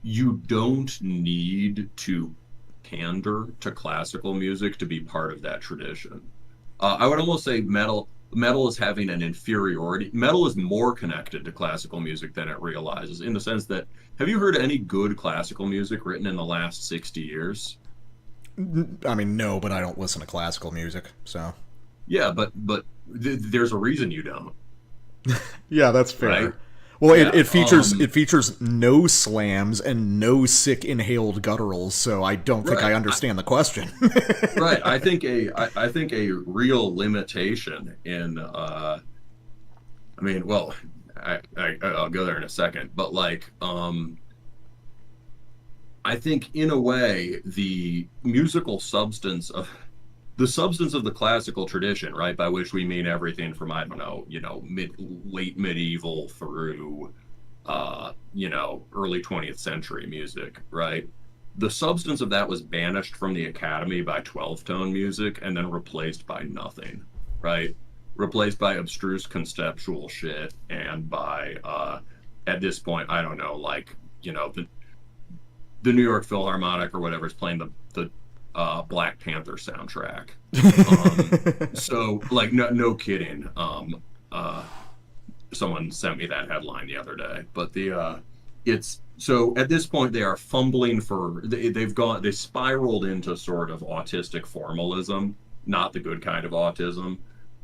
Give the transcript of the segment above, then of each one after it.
you don't need to pander to classical music to be part of that tradition. I would almost say metal is having an inferiority. Metal is more connected to classical music than it realizes, in the sense that, have you heard any good classical music written in the last 60 years? I mean, no, but I don't listen to classical music, so Yeah, but there's a reason you don't, yeah, that's right? fair. Well, Yeah. it features no slams and no sick inhaled gutturals, so I don't think I Right. understand the question. Right. I think a real limitation in I mean, well, I'll go there in a second, but like I think in a way the substance of the classical tradition, right, by which we mean everything from, I don't know, late medieval through early 20th century music, right? The substance of that was banished from the academy by 12 tone music and then replaced by nothing, right? Replaced by abstruse conceptual shit and by at this point, I don't know, like, the New York Philharmonic or whatever is playing the Black Panther soundtrack. So like no kidding. Someone sent me that headline the other day, but it's so at this point they are fumbling for they spiraled into sort of autistic formalism, not the good kind of autism,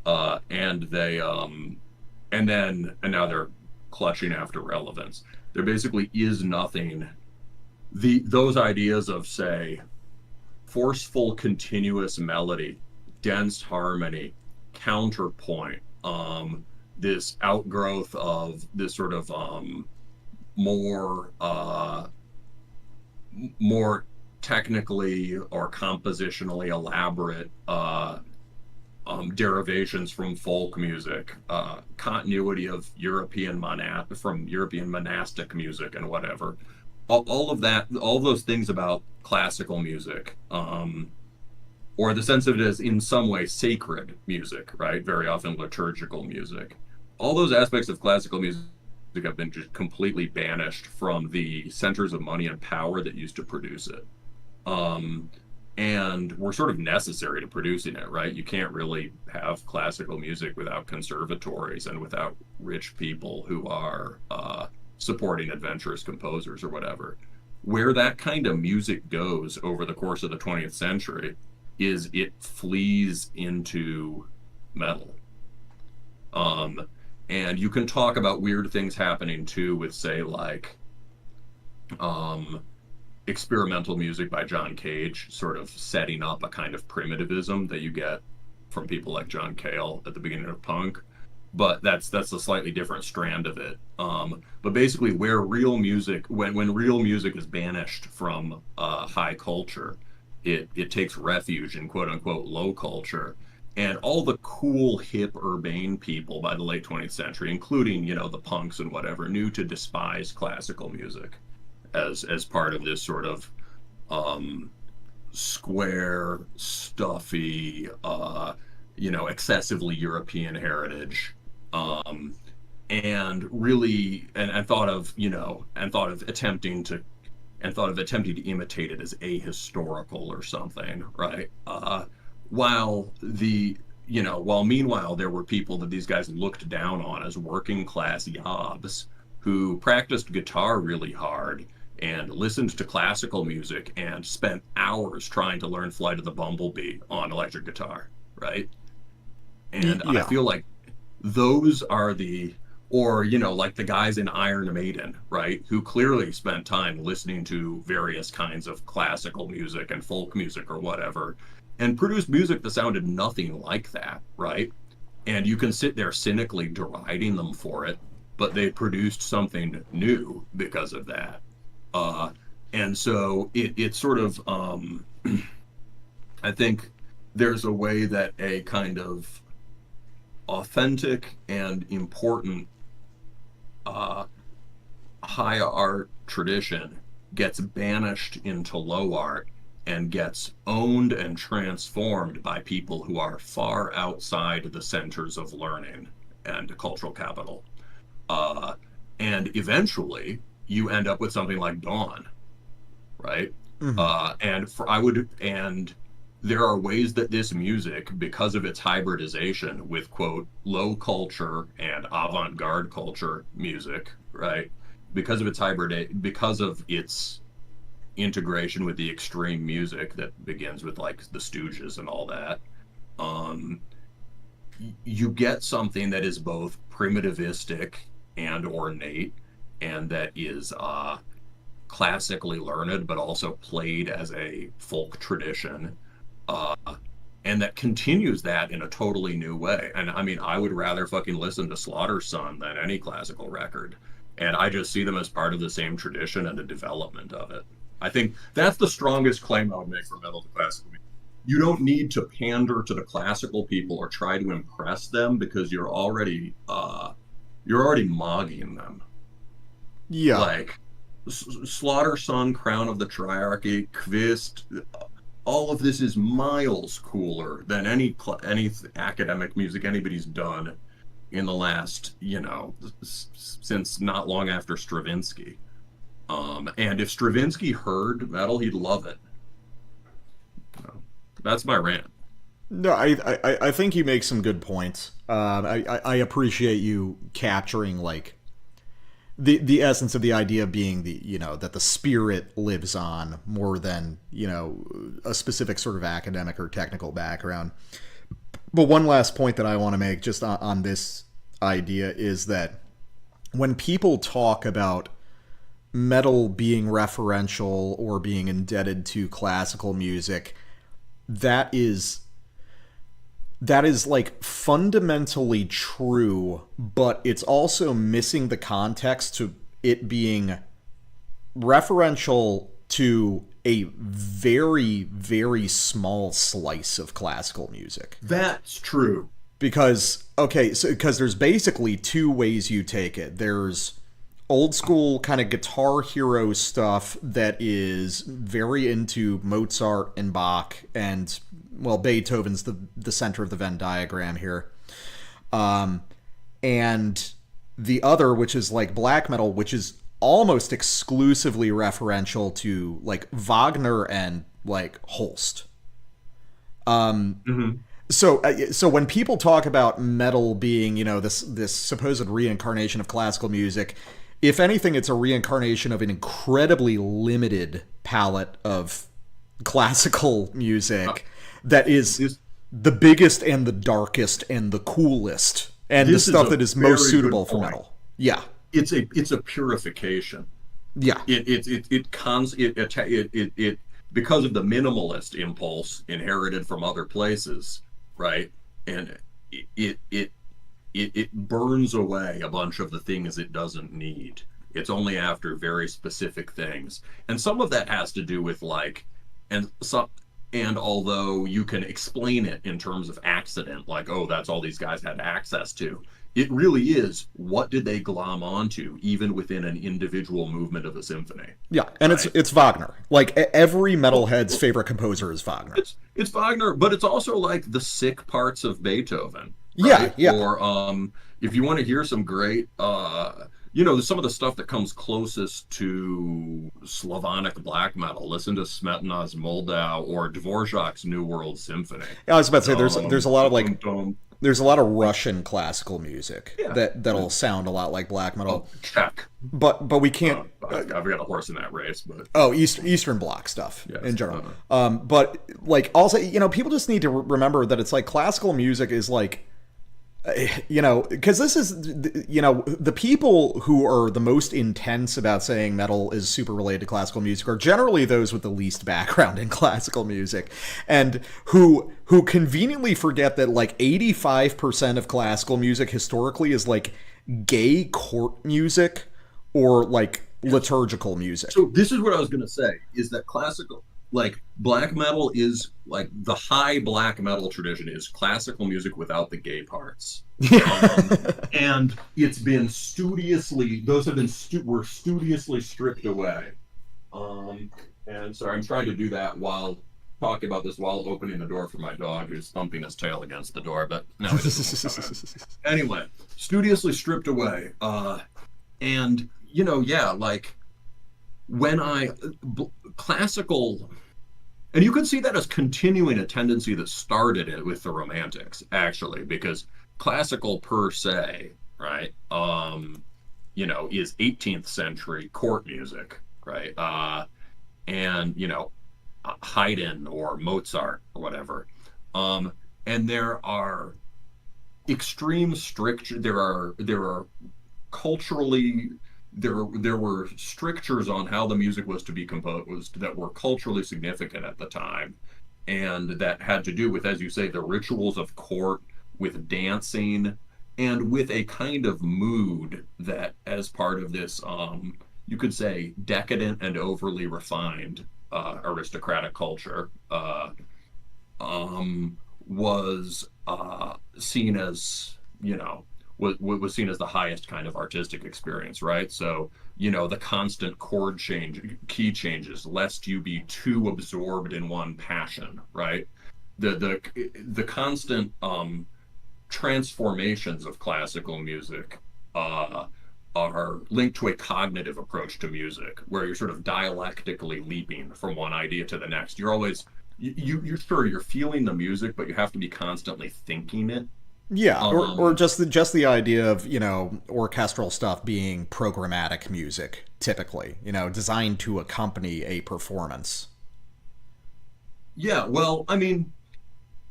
and and now they're clutching after relevance. There basically is nothing. Those ideas of, say, forceful continuous melody, dense harmony, counterpoint, this outgrowth of this sort of more more technically or compositionally elaborate derivations from folk music, continuity of from European monastic music and whatever. All of that, all those things about classical music, or the sense of it as in some way sacred music, right? Very often liturgical music. All those aspects of classical music have been just completely banished from the centers of money and power that used to produce it. Um, and were sort of necessary to producing it, right? You can't really have classical music without conservatories and without rich people who are supporting adventurous composers or whatever. Where that kind of music goes over the course of the 20th century is it flees into metal. Um, and you can talk about weird things happening too with, say, like um, experimental music by John Cage, sort of setting up a kind of primitivism that you get from people like John Cale at the beginning of punk. But that's a slightly different strand of it. But basically, where real music, when real music is banished from high culture, it takes refuge in quote unquote low culture. And all the cool, hip, urbane people by the late 20th century, including, the punks and whatever, knew to despise classical music as part of this sort of um, square, stuffy, excessively European heritage, um, and really, and thought of, and thought of attempting to, imitate it as ahistorical or something, right? While while meanwhile there were people that these guys looked down on as working class yobs who practiced guitar really hard and listened to classical music and spent hours trying to learn Flight of the Bumblebee on electric guitar, right? And I Yeah. feel like those are or, like the guys in Iron Maiden, right? Who clearly spent time listening to various kinds of classical music and folk music or whatever, and produced music that sounded nothing like that, right? And you can sit there cynically deriding them for it, but they produced something new because of that. Uh, and so it sort of, I think there's a way that a kind of authentic and important uh, high art tradition gets banished into low art and gets owned and transformed by people who are far outside the centers of learning and cultural capital. Uh, and eventually, you end up with something like Dawn, right? Hmm. And there are ways that this music, because of its hybridization with quote low culture and avant-garde culture music, right? Because of its integration with the extreme music that begins with like the Stooges and all that, um, you get something that is both primitivistic and ornate, and that is classically learned, but also played as a folk tradition, uh, and that continues that in a totally new way. And I mean, I would rather fucking listen to Slaughter Son than any classical record. And I just see them as part of the same tradition and the development of it. I think that's the strongest claim I would make for metal to classical music. You don't need to pander to the classical people or try to impress them because you're already mogging them. Yeah. Like Slaughter Son, Crown of the Triarchy, Kvist, all of this is miles cooler than any academic music anybody's done in the last, since not long after Stravinsky. And if Stravinsky heard metal, he'd love it. That's my rant. No, I think you make some good points. I appreciate you capturing like the essence of the idea being that the spirit lives on more than a specific sort of academic or technical background. But one last point that I want to make just on this idea is that when people talk about metal being referential or being indebted to classical music, that is like fundamentally true, but it's also missing the context to it being referential to a very, very small slice of classical music. That's true. Because there's basically two ways you take it. There's old school kind of guitar hero stuff that is very into Mozart and Bach, and well, Beethoven's the center of the Venn diagram here. And the other, which is like black metal, which is almost exclusively referential to like Wagner and like Holst. Mm-hmm. So when people talk about metal being, this supposed reincarnation of classical music, if anything, it's a reincarnation of an incredibly limited palette of classical music that is the biggest and the darkest and the coolest and the stuff that is most suitable for metal. Yeah, it's a purification. Yeah, it because of the minimalist impulse inherited from other places, right? And it burns away a bunch of the things it doesn't need. It's only after very specific things, and some of that has to do with and although you can explain it in terms of accident, like, oh, that's all these guys had access to, it really is what did they glom onto, even within an individual movement of a symphony. Yeah, and right? It's Wagner. Like every metalhead's favorite composer is Wagner. It's Wagner, but it's also like the sick parts of Beethoven. Right? Yeah. Or if you want to hear some great, some of the stuff that comes closest to Slavonic black metal, listen to Smetana's Moldau or Dvorak's New World Symphony. I was about to say there's a lot of like there's a lot of Russian classical music that'll sound a lot like black metal. Czech. But we can't. I've got a horse in that race, but Eastern Bloc stuff in general. But like also, people just need to remember that it's like classical music is like. Because this is, the people who are the most intense about saying metal is super related to classical music are generally those with the least background in classical music, and who conveniently forget that like 85% of classical music historically is like gay court music or like liturgical music. So this is what I was going to say, is that classical, like black metal is like the high black metal tradition is classical music without the gay parts. And it's been were studiously stripped away. And sorry, I'm trying to do that while talking about this while opening the door for my dog who's thumping his tail against the door, but no, it doesn't. Anyway, studiously stripped away. And like when I classical, and you can see that as continuing a tendency that started it with the Romantics, actually, because classical per se, right, is 18th century court music, right, and Haydn or Mozart or whatever, um, and there are extreme strict. There are culturally there were strictures on how the music was to be composed that were culturally significant at the time, and that had to do with, as you say, the rituals of court, with dancing, and with a kind of mood that, as part of this, you could say, decadent and overly refined aristocratic culture, was seen as, was seen as the highest kind of artistic experience, right? So, the constant chord change, key changes, lest you be too absorbed in one passion, right? The constant transformations of classical music uh, are linked to a cognitive approach to music, where you're sort of dialectically leaping from one idea to the next. You're always you're sure you're feeling the music, but you have to be constantly thinking it. Yeah, or Um, just the idea of orchestral stuff being programmatic music, typically, designed to accompany a performance. yeah, well, I mean,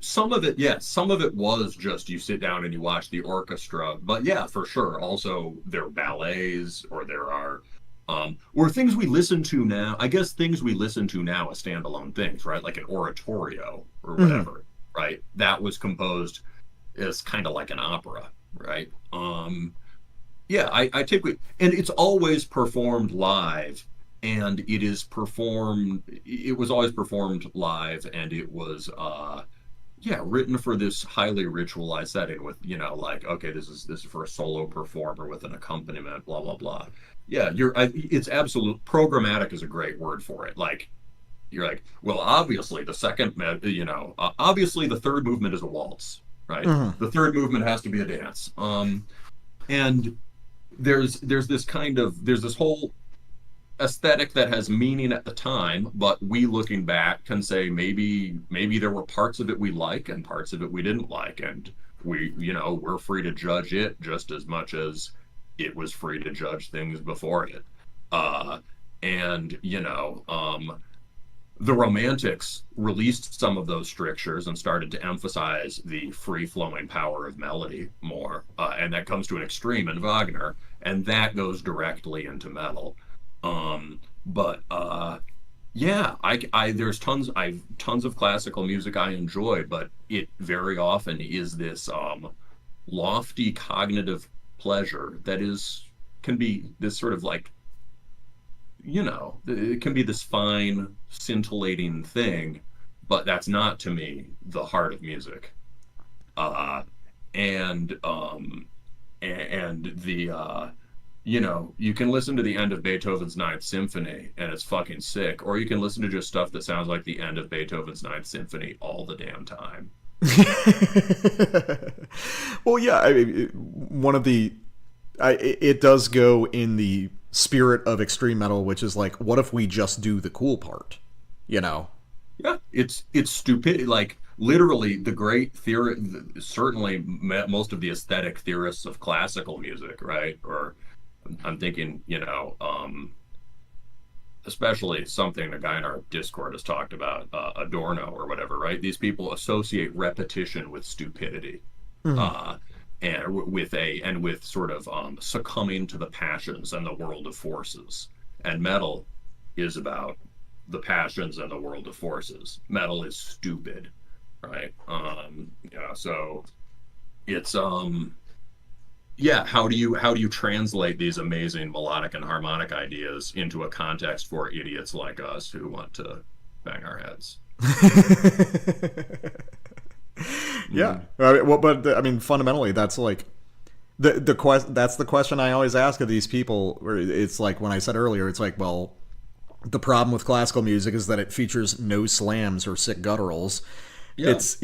some of it, yes, some of it was just you sit down and you watch the orchestra, but yeah, for sure. Also, there are ballets, or there are, or things we listen to now. I guess things we listen to now as standalone things, right? Like an oratorio or Hmm. whatever, right? That was composed as kind of like an opera, right? Yeah, I typically, and it's always performed live, and it was always performed live, and it was, yeah, written for this highly ritualized setting with, like, okay, this is for a solo performer with an accompaniment, blah blah blah. Yeah, it's absolute programmatic is a great word for it. Like, you're like, well, obviously obviously the third movement is a waltz, right? Hmm. The third movement has to be a dance. And there's this whole aesthetic that has meaning at the time, but we, looking back, can say maybe there were parts of it we like and parts of it we didn't like, and we're free to judge it just as much as it was free to judge things before it. Uh, and the Romantics released some of those strictures and started to emphasize the free flowing power of melody more. And that comes to an extreme in Wagner, and that goes directly into metal. But yeah, there's tons of classical music I enjoy, but it very often is this lofty cognitive pleasure that can be this sort of like, it can be this fine, scintillating thing, but that's not, to me, the heart of music. Uh, and and the you can listen to the end of Beethoven's Ninth Symphony and it's fucking sick, or you can listen to just stuff that sounds like the end of Beethoven's Ninth Symphony all the damn time. Well, yeah, I mean, one of the it does go in the spirit of extreme metal, which is like, what if we just do the cool part? You know? Yeah, it's stupid. Like, literally, the great theory, certainly most of the aesthetic theorists of classical music, right? Or I'm thinking, especially something a guy in our Discord has talked about, Adorno or whatever, right? These people associate repetition with stupidity, Mhm. uh, and with sort of succumbing to the passions and the world of forces. And metal is about the passions and the world of forces. Metal is stupid, right? So it's yeah, how do you translate these amazing melodic and harmonic ideas into a context for idiots like us who want to bang our heads? Yeah. Mm. I mean, well, but I mean, fundamentally, that's like that's the question I always ask of these people. Where it's like when I said earlier, it's like, well, the problem with classical music is that it features no slams or sick gutturals. Yeah. It's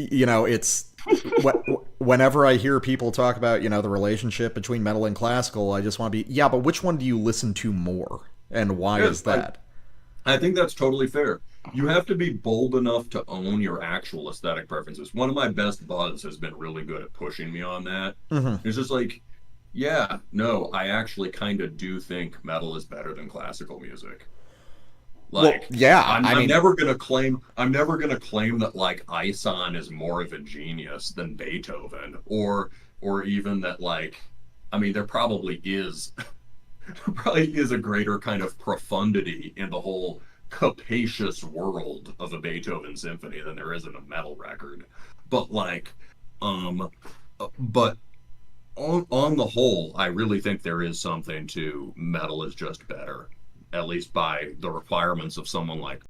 whenever I hear people talk about the relationship between metal and classical, I just want to be, yeah, but which one do you listen to more? And why Yeah, is that? I think that's totally fair. You have to be bold enough to own your actual aesthetic preferences. One of my best buds has been really good at pushing me on that. Hmm. It's just like, yeah, no, I actually kind of do think metal is better than classical music. Well, Like, yeah, I'm I I'm mean, never gonna claim that like Ison is more of a genius than Beethoven, or even that like, I mean, there probably is a greater kind of profundity in the whole capacious world of a Beethoven symphony than there is in a metal record. But like, um, but on the whole, I really think there is something to metal is just better, at least by the requirements of someone like